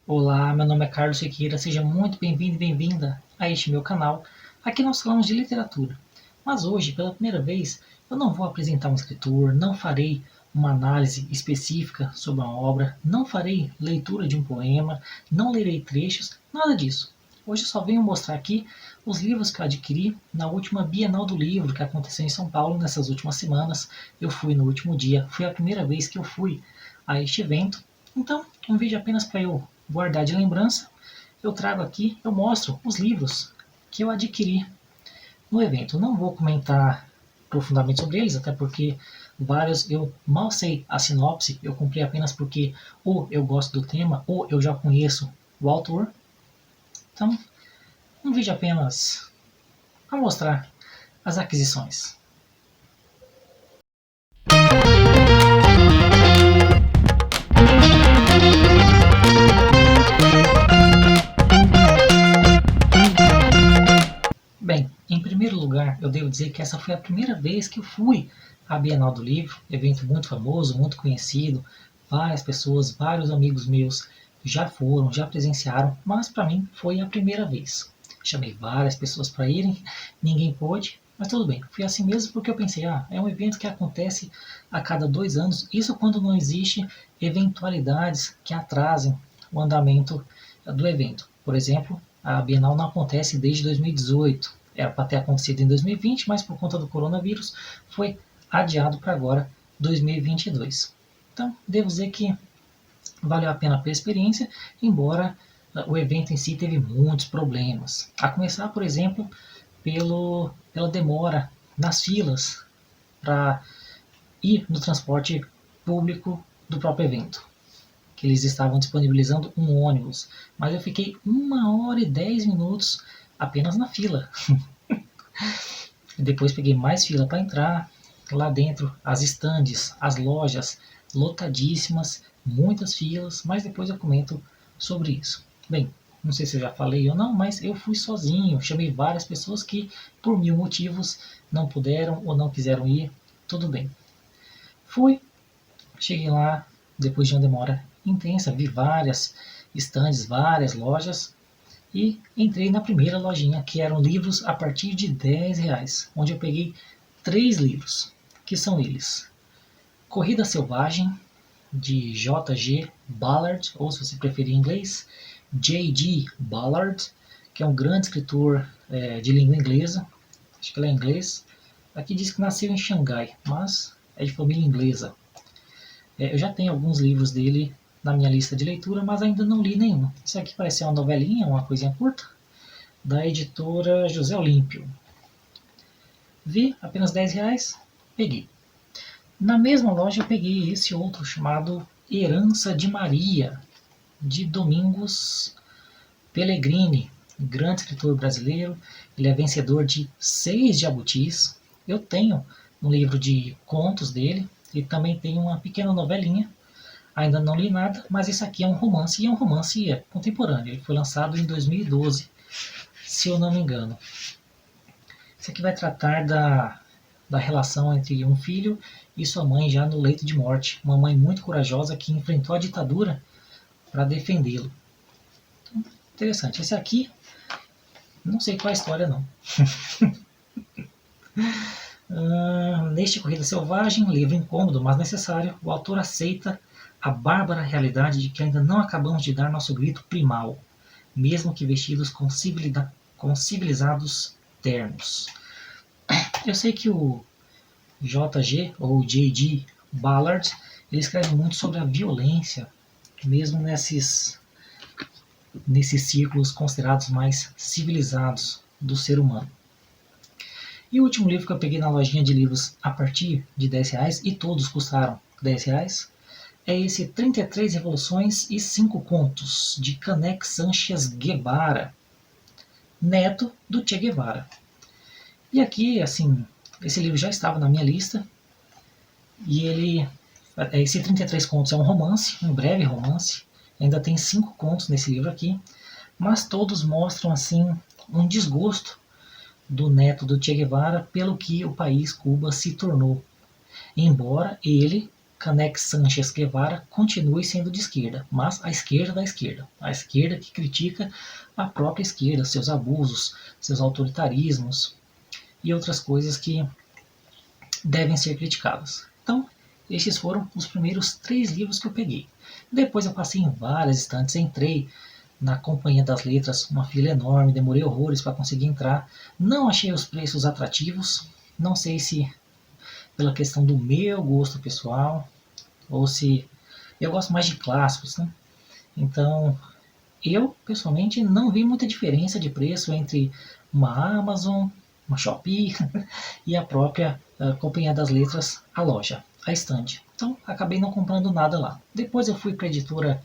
Olá, meu nome é Carlos Siqueira, seja muito bem-vindo e bem-vinda a este meu canal. Aqui nós falamos de literatura, mas hoje, pela primeira vez, eu não vou apresentar um escritor, não farei uma análise específica sobre uma obra, não farei leitura de um poema, não lerei trechos, nada disso. Hoje eu só venho mostrar aqui os livros que eu adquiri na última Bienal do Livro que aconteceu em São Paulo nessas últimas semanas. Eu fui no último dia, foi a primeira vez que eu fui a este evento. Então, um vídeo apenas para eu guardar de lembrança. Eu trago aqui, eu mostro os livros que eu adquiri no evento. Não vou comentar profundamente sobre eles, até porque vários eu mal sei a sinopse, eu comprei apenas porque ou eu gosto do tema ou eu já conheço o autor. Então, um vídeo apenas para mostrar as aquisições. Bem, em primeiro lugar, eu devo dizer que essa foi a primeira vez que eu fui à Bienal do Livro, evento muito famoso, muito conhecido, várias pessoas, vários amigos meus já foram, já presenciaram, mas para mim foi a primeira vez. Chamei várias pessoas para irem, ninguém pôde, mas tudo bem, fui assim mesmo porque eu pensei, é um evento que acontece a cada 2 anos, isso quando não existe eventualidades que atrasem o andamento do evento. Por exemplo, a Bienal não acontece desde 2018. Era para ter acontecido em 2020, mas por conta do coronavírus foi adiado para agora, 2022. Então, devo dizer que valeu a pena pela experiência, embora o evento em si teve muitos problemas. A começar, por exemplo, pela demora nas filas para ir no transporte público do próprio evento, que eles estavam disponibilizando um ônibus, mas eu fiquei 1 hora e 10 minutos apenas na fila. Depois peguei mais fila para entrar. Lá dentro, as estandes, as lojas lotadíssimas, muitas filas, mas depois eu comento sobre isso. Bem, não sei se eu já falei ou não, mas eu fui sozinho, chamei várias pessoas que, por mil motivos, não puderam ou não quiseram ir, tudo bem. Fui, cheguei lá, depois de uma demora intensa, vi várias estandes, várias lojas, e entrei na primeira lojinha, que eram livros a partir de R$ 10, onde eu peguei 3 livros, que são eles: Corrida Selvagem, de J.G. Ballard, ou se você preferir em inglês, J.G. Ballard, que é um grande escritor de língua inglesa, acho que ele é inglês. Aqui diz que nasceu em Xangai, mas é de família inglesa. Eu já tenho alguns livros dele na minha lista de leitura, mas ainda não li nenhum. Isso aqui parece ser uma novelinha, uma coisinha curta, da editora José Olímpio. Vi, apenas R$ 10, peguei. Na mesma loja eu peguei esse outro chamado Herança de Maria, de Domingos Pellegrini, grande escritor brasileiro. Ele é vencedor de 6 jabutis. Eu tenho um livro de contos dele e também tenho uma pequena novelinha. Ainda não li nada, mas esse aqui é um romance, e é um romance contemporâneo. Ele foi lançado em 2012, se eu não me engano. Esse aqui vai tratar da relação entre um filho e sua mãe já no leito de morte. Uma mãe muito corajosa que enfrentou a ditadura para defendê-lo. Então, interessante. Esse aqui, não sei qual é a história não. Neste Corrida Selvagem, livro incômodo, mas necessário, o autor aceita a bárbara realidade de que ainda não acabamos de dar nosso grito primal, mesmo que vestidos com civilizados ternos. Eu sei que o JG, ou J.G. Ballard, ele escreve muito sobre a violência, mesmo nesses círculos considerados mais civilizados do ser humano. E o último livro que eu peguei na lojinha de livros a partir de R$ 10, e todos custaram R$ 10, é esse 33 Revoluções e 5 Contos, de Canek Sánchez Guevara, neto do Che Guevara. E aqui, assim, esse livro já estava na minha lista, e esse 33 Contos é um romance, um breve romance, ainda tem 5 contos nesse livro aqui, mas todos mostram, assim, um desgosto do neto do Che Guevara pelo que o país Cuba se tornou, embora ele Canek Sánchez Guevara continue sendo de esquerda, mas a esquerda da esquerda. A esquerda que critica a própria esquerda, seus abusos, seus autoritarismos e outras coisas que devem ser criticadas. Então, estes foram os primeiros 3 livros que eu peguei. Depois eu passei em várias estantes, entrei na Companhia das Letras, uma fila enorme, demorei horrores para conseguir entrar, não achei os preços atrativos, não sei se pela questão do meu gosto pessoal, ou se eu gosto mais de clássicos, né? Então, eu pessoalmente não vi muita diferença de preço entre uma Amazon, uma Shopee e a própria Companhia das Letras, a loja, a estande. Então, acabei não comprando nada lá. Depois eu fui para a editora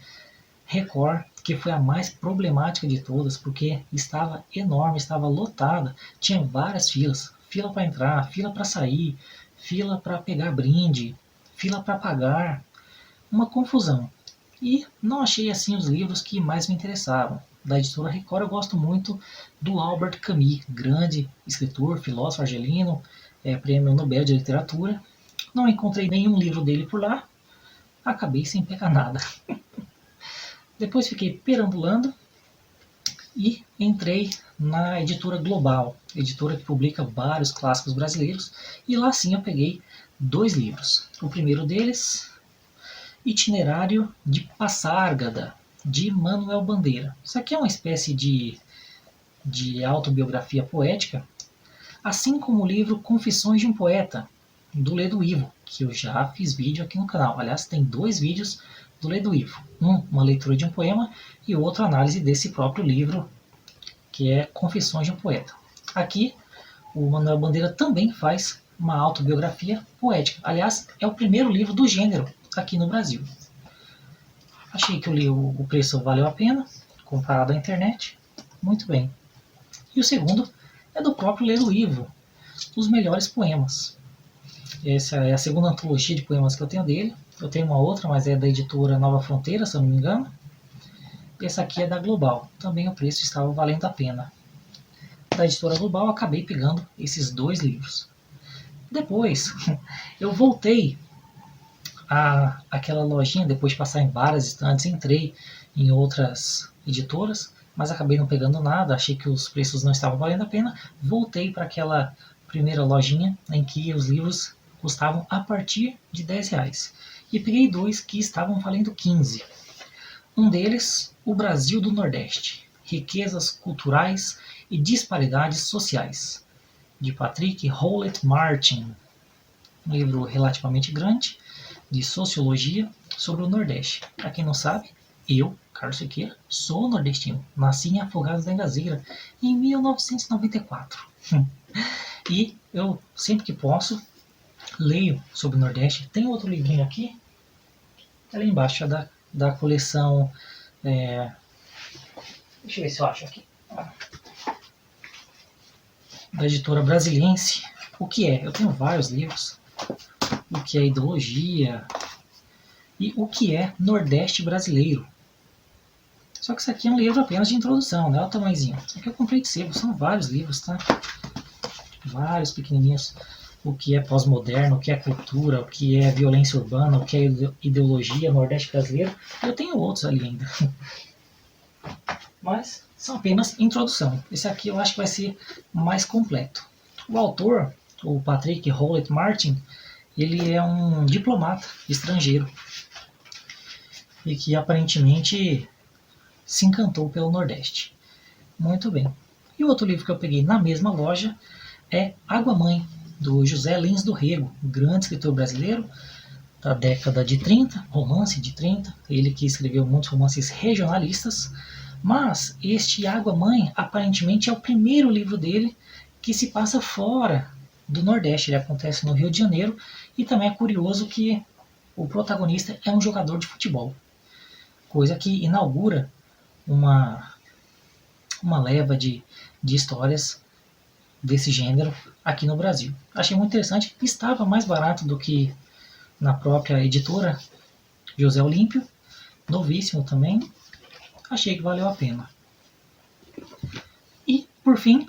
Record, que foi a mais problemática de todas, porque estava enorme, estava lotada, tinha várias filas, fila para entrar, fila para sair, fila para pegar brinde, fila para pagar, uma confusão. E não achei assim os livros que mais me interessavam. Da editora Record eu gosto muito do Albert Camus, grande escritor, filósofo argelino, prêmio Nobel de Literatura. Não encontrei nenhum livro dele por lá, acabei sem pegar nada. Depois fiquei perambulando e entrei na editora Global, editora que publica vários clássicos brasileiros, e lá sim eu peguei 2 livros. O primeiro deles, Itinerário de Passárgada, de Manuel Bandeira. Isso aqui é uma espécie de autobiografia poética, assim como o livro Confissões de um Poeta, do Ledo Ivo, que eu já fiz vídeo aqui no canal. Aliás, tem 2 vídeos do Ledo Ivo. Uma leitura de um poema e outro análise desse próprio livro, que é Confissões de um Poeta. Aqui, o Manuel Bandeira também faz uma autobiografia poética. Aliás, é o primeiro livro do gênero aqui no Brasil. Achei que o preço valeu a pena, comprado na internet. Muito bem. E o segundo é do próprio Ledo Ivo, Os Melhores Poemas. Essa é a segunda antologia de poemas que eu tenho dele. Eu tenho uma outra, mas é da editora Nova Fronteira, se eu não me engano. Essa aqui é da Global. Também o preço estava valendo a pena. Da editora Global eu acabei pegando esses 2 livros. Depois, eu voltei àquela lojinha, depois de passar em várias estantes, entrei em outras editoras, mas acabei não pegando nada, achei que os preços não estavam valendo a pena. Voltei para aquela primeira lojinha em que os livros custavam a partir de R$10. E peguei 2 que estavam valendo 15. Um deles, O Brasil do Nordeste, Riquezas Culturais e Disparidades Sociais, de Patrick Howlett Martin. Um livro relativamente grande, de sociologia sobre o Nordeste. Para quem não sabe, eu, Carlos Siqueira, sou nordestino. Nasci em Afogados da Engazeira, em 1994. E eu, sempre que posso, leio sobre o Nordeste. Tem outro livrinho aqui, ali embaixo, é da coleção... deixa eu ver se eu acho aqui. Da editora Brasiliense. O que é? Eu tenho vários livros. O que é ideologia e o que é Nordeste brasileiro. Só que isso aqui é um livro apenas de introdução, né? Olha o tamanhozinho. Isso aqui eu comprei de sebo, são vários livros, tá? Vários pequenininhos. O que é pós-moderno, o que é cultura, o que é violência urbana, o que é ideologia, Nordeste brasileiro. Eu tenho outros ali ainda. Mas são apenas introdução. Esse aqui eu acho que vai ser mais completo. O autor, o Patrick Howlett Martin, ele é um diplomata estrangeiro e que aparentemente se encantou pelo Nordeste. Muito bem. E o outro livro que eu peguei na mesma loja é Água Mãe, do José Lins do Rego, grande escritor brasileiro da década de 30, romance de 30, ele que escreveu muitos romances regionalistas, mas este Água Mãe aparentemente é o primeiro livro dele que se passa fora do Nordeste. Ele acontece no Rio de Janeiro e também é curioso que o protagonista é um jogador de futebol, coisa que inaugura uma leva de histórias desse gênero aqui no Brasil. Achei muito interessante, estava mais barato do que na própria editora José Olímpio, novíssimo também, achei que valeu a pena. E, por fim,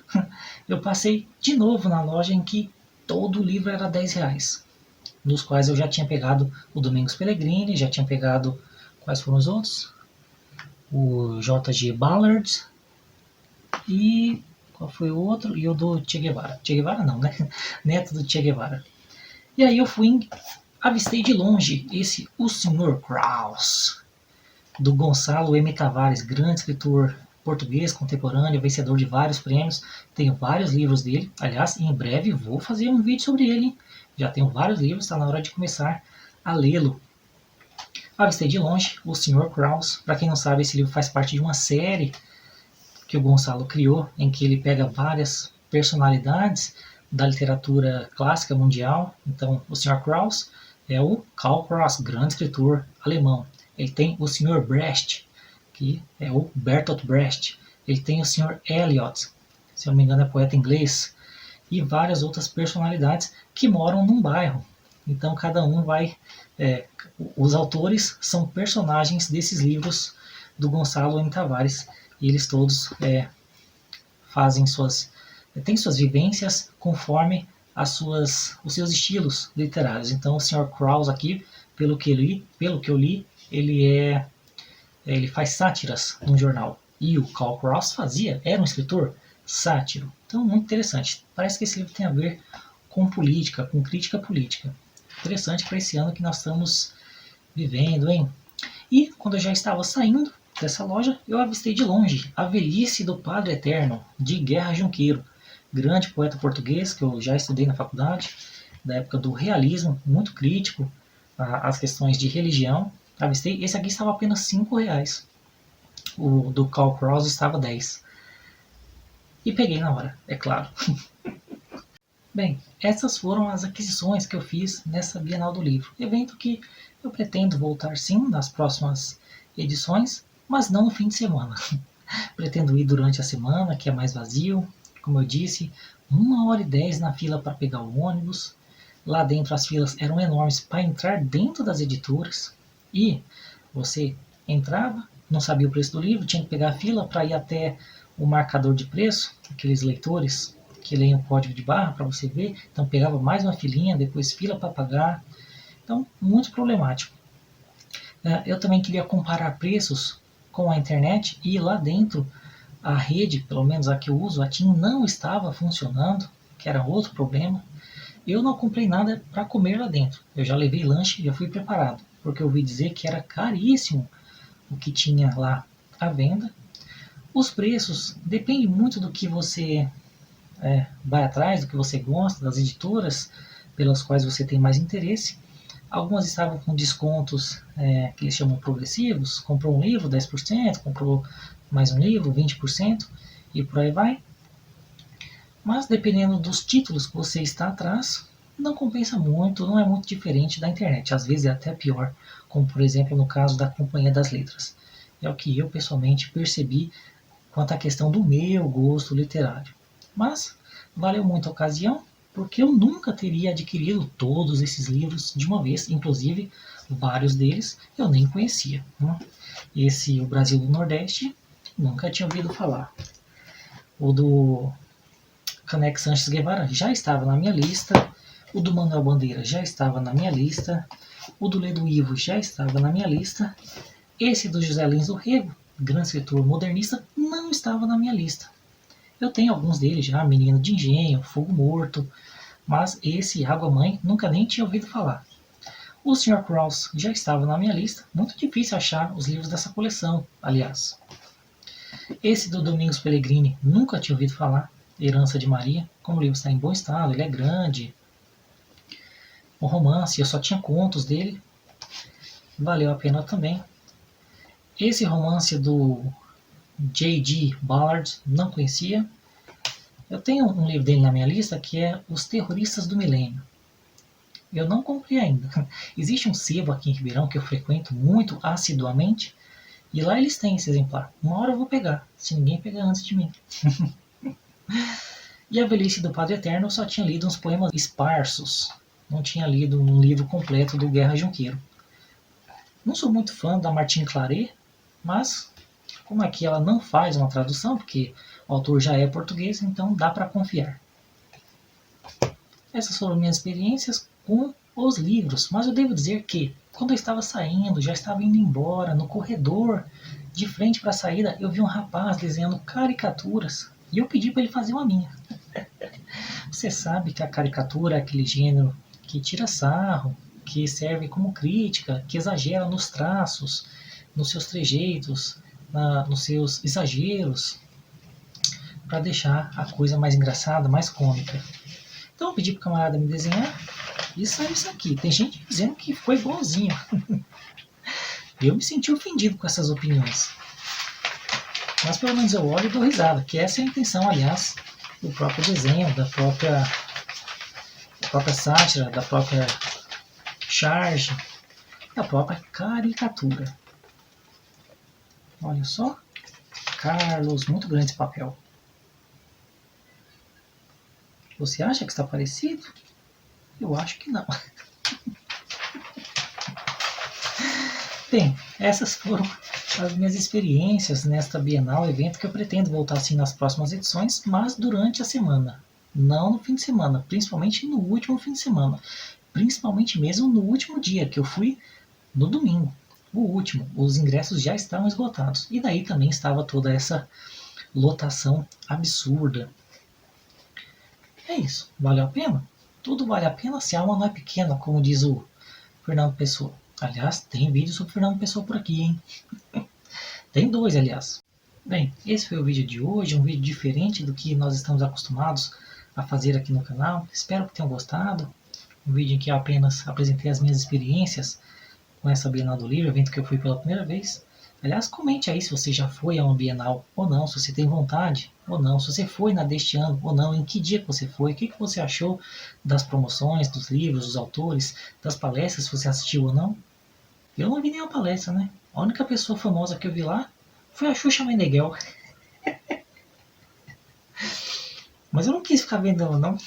eu passei de novo na loja em que todo o livro era R$10. nos quais eu já tinha pegado o Domingos Pellegrini, já tinha pegado, quais foram os outros? O J.G. Ballard e qual foi o outro? E o do Che Guevara. Che Guevara não, né? Neto do Che Guevara. E aí eu avistei de longe O Sr. Krauss, do Gonçalo M. Tavares, grande escritor português contemporâneo, vencedor de vários prêmios. Tenho vários livros dele. Aliás, em breve vou fazer um vídeo sobre ele. Já tenho vários livros, está na hora de começar a lê-lo. Avistei de longe O Sr. Krauss. Para quem não sabe, esse livro faz parte de uma série que o Gonçalo criou, em que ele pega várias personalidades da literatura clássica mundial. Então, o Sr. Krauss é o Karl Kraus, grande escritor alemão. Ele tem o Sr. Brecht, que é o Bertolt Brecht. Ele tem o Sr. Eliot, se eu não me engano é poeta inglês, e várias outras personalidades que moram num bairro. Então cada um vai... os autores são personagens desses livros do Gonçalo M. Tavares, e eles todos têm suas vivências conforme os seus estilos literários. Então o Sr. Krauss aqui, pelo que eu li, ele faz sátiras num jornal. E o Karl Kraus era um escritor sátiro. Então, muito interessante. Parece que esse livro tem a ver com política, com crítica política. Interessante para esse ano que nós estamos vivendo, hein? E, quando eu já estava saindo dessa loja, eu avistei de longe A Velhice do Padre Eterno, de Guerra Junqueiro. Grande poeta português, que eu já estudei na faculdade, da época do realismo, muito crítico às questões de religião. Avistei, esse aqui estava apenas R$5. O do Karl Kraus estava 10. E peguei na hora, é claro. Bem, essas foram as aquisições que eu fiz nessa Bienal do Livro. Evento que eu pretendo voltar sim nas próximas edições, mas não no fim de semana. Pretendo ir durante a semana, que é mais vazio. Como eu disse, 1h10 na fila para pegar o ônibus. Lá dentro as filas eram enormes para entrar dentro das editoras. E você entrava, não sabia o preço do livro, tinha que pegar a fila para ir até o marcador de preço, aqueles leitores que leem o código de barra para você ver. Então pegava mais uma filinha, depois fila para pagar. Então, muito problemático. Eu também queria comparar preços com a internet e lá dentro a rede, pelo menos a que eu uso, a TIM, não estava funcionando, que era outro problema. Eu não comprei nada para comer lá dentro. Eu já levei lanche e já fui preparado, porque eu ouvi dizer que era caríssimo o que tinha lá à venda. Os preços dependem muito do que você vai atrás, do que você gosta, das editoras pelas quais você tem mais interesse. Algumas estavam com descontos que eles chamam progressivos. Comprou um livro, 10%, comprou mais um livro, 20%, e por aí vai. Mas dependendo dos títulos que você está atrás, não compensa muito, não é muito diferente da internet. Às vezes é até pior, como por exemplo no caso da Companhia das Letras. É o que eu pessoalmente percebi quanto à questão do meu gosto literário. Mas valeu muito a ocasião, porque eu nunca teria adquirido todos esses livros de uma vez, inclusive vários deles eu nem conhecia. O Brasil do Nordeste, nunca tinha ouvido falar. O do Caneco Sanches Guevara já estava na minha lista, o do Manuel Bandeira já estava na minha lista, o do Ledo Ivo já estava na minha lista, esse do José Lins do Rego, grande escritor modernista, não estava na minha lista. Eu tenho alguns deles já, Menino de Engenho, Fogo Morto, mas esse Água Mãe nunca nem tinha ouvido falar. O Sr. Krauss já estava na minha lista, muito difícil achar os livros dessa coleção, aliás. Esse do Domingos Pellegrini nunca tinha ouvido falar, Herança de Maria, como o livro está em bom estado, ele é grande. O romance, eu só tinha contos dele, valeu a pena também. Esse romance do J.G. Ballard, não conhecia. Eu tenho um livro dele na minha lista que é Os Terroristas do Milênio. Eu não comprei ainda. Existe um sebo aqui em Ribeirão que eu frequento muito assiduamente e lá eles têm esse exemplar. Uma hora eu vou pegar, se ninguém pegar antes de mim. E A Velhice do Padre Eterno eu só tinha lido uns poemas esparsos. Não tinha lido um livro completo do Guerra Junqueiro. Não sou muito fã da Martine Claret, mas como aqui ela não faz uma tradução, porque o autor já é português, então dá para confiar. Essas foram minhas experiências com os livros, mas eu devo dizer que, quando eu estava saindo, já estava indo embora, no corredor, de frente para a saída, eu vi um rapaz desenhando caricaturas e eu pedi para ele fazer uma minha. Você sabe que a caricatura é aquele gênero que tira sarro, que serve como crítica, que exagera nos traços, nos seus trejeitos, nos seus exageros, para deixar a coisa mais engraçada, mais cômica. Então eu pedi para o camarada me desenhar e saiu isso aqui. Tem gente dizendo que ficou igualzinho. Eu me senti ofendido com essas opiniões. Mas pelo menos eu olho e dou risada, que essa é a intenção, aliás, do próprio desenho, da própria sátira, da própria charge, da própria caricatura. Olha só, Carlos, muito grande esse papel. Você acha que está parecido? Eu acho que não. Bem, essas foram as minhas experiências nesta Bienal, evento que eu pretendo voltar assim nas próximas edições, mas durante a semana. Não no fim de semana, principalmente no último fim de semana. Principalmente mesmo no último dia, que eu fui no domingo. O último, os ingressos já estavam esgotados. E daí também estava toda essa lotação absurda. É isso, valeu a pena? Tudo vale a pena se a alma não é pequena, como diz o Fernando Pessoa. Aliás, tem vídeo sobre Fernando Pessoa por aqui, hein? Tem 2, aliás. Bem, esse foi o vídeo de hoje, um vídeo diferente do que nós estamos acostumados a fazer aqui no canal. Espero que tenham gostado. Um vídeo em que eu apenas apresentei as minhas experiências com essa Bienal do Livro, evento que eu fui pela primeira vez. Aliás, comente aí se você já foi a uma Bienal ou não, se você tem vontade ou não, se você foi na deste ano ou não, em que dia que você foi, o que você achou das promoções, dos livros, dos autores, das palestras, se você assistiu ou não. Eu não vi nenhuma palestra, né? A única pessoa famosa que eu vi lá foi a Xuxa Meneghel. Mas eu não quis ficar vendo ela, não.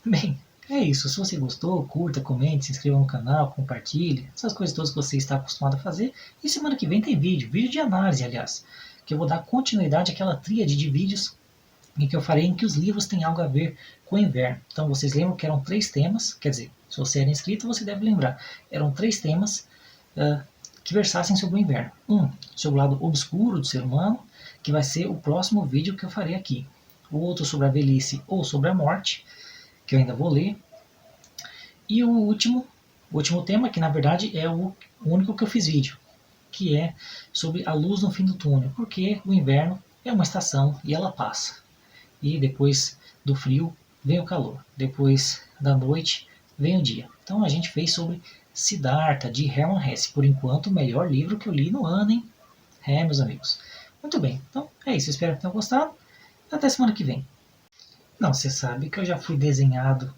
Bem, é isso. Se você gostou, curta, comente, se inscreva no canal, compartilhe. Essas coisas todas que você está acostumado a fazer. E semana que vem tem vídeo de análise, aliás. Que eu vou dar continuidade àquela tríade de vídeos em que eu farei em que os livros têm algo a ver com o inverno. Então vocês lembram que eram 3 temas, quer dizer, se você era inscrito você deve lembrar. Eram 3 temas que versassem sobre o inverno. Um, sobre o lado obscuro do ser humano, que vai ser o próximo vídeo que eu farei aqui. O outro sobre a velhice ou sobre a morte, que eu ainda vou ler. E o último tema, que na verdade é o único que eu fiz vídeo, que é sobre a luz no fim do túnel, porque o inverno é uma estação e ela passa. E depois do frio vem o calor, depois da noite vem o dia. Então a gente fez sobre Siddhartha, de Hermann Hesse, por enquanto o melhor livro que eu li no ano, hein? É, meus amigos. Muito bem, então é isso, espero que tenham gostado. Até semana que vem. Não, você sabe que eu já fui desenhado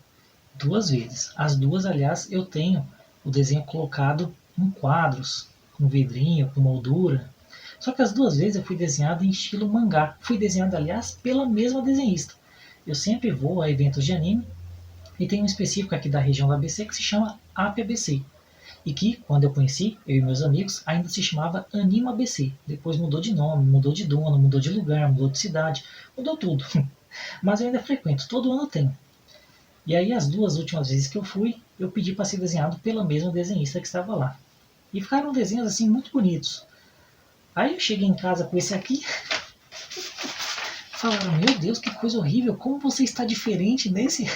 2 vezes. As 2, aliás, eu tenho o desenho colocado em quadros, com vidrinho, com moldura. Só que as 2 vezes eu fui desenhado em estilo mangá. Fui desenhado, aliás, pela mesma desenhista. Eu sempre vou a eventos de anime e tem um específico aqui da região do ABC que se chama APABC. E que, quando eu conheci, eu e meus amigos, ainda se chamava Anima ABC. Depois mudou de nome, mudou de dono, mudou de lugar, mudou de cidade, mudou tudo. Mas eu ainda frequento, todo ano tem. E aí as 2 últimas vezes que eu fui, eu pedi para ser desenhado pela mesma desenhista que estava lá. E ficaram desenhos assim muito bonitos. Aí eu cheguei em casa com esse aqui. Falaram, meu Deus, que coisa horrível, como você está diferente nesse...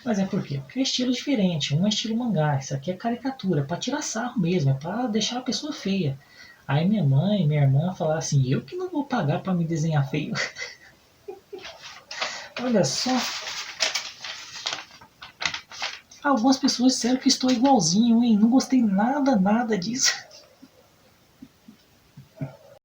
Mas é por quê? Porque é estilo diferente, um é estilo mangá, isso aqui é caricatura, é para tirar sarro mesmo, é para deixar a pessoa feia. Aí minha mãe e minha irmã falaram assim, eu que não vou pagar para me desenhar feio. Olha só. Algumas pessoas disseram que estou igualzinho, hein? Não gostei nada disso.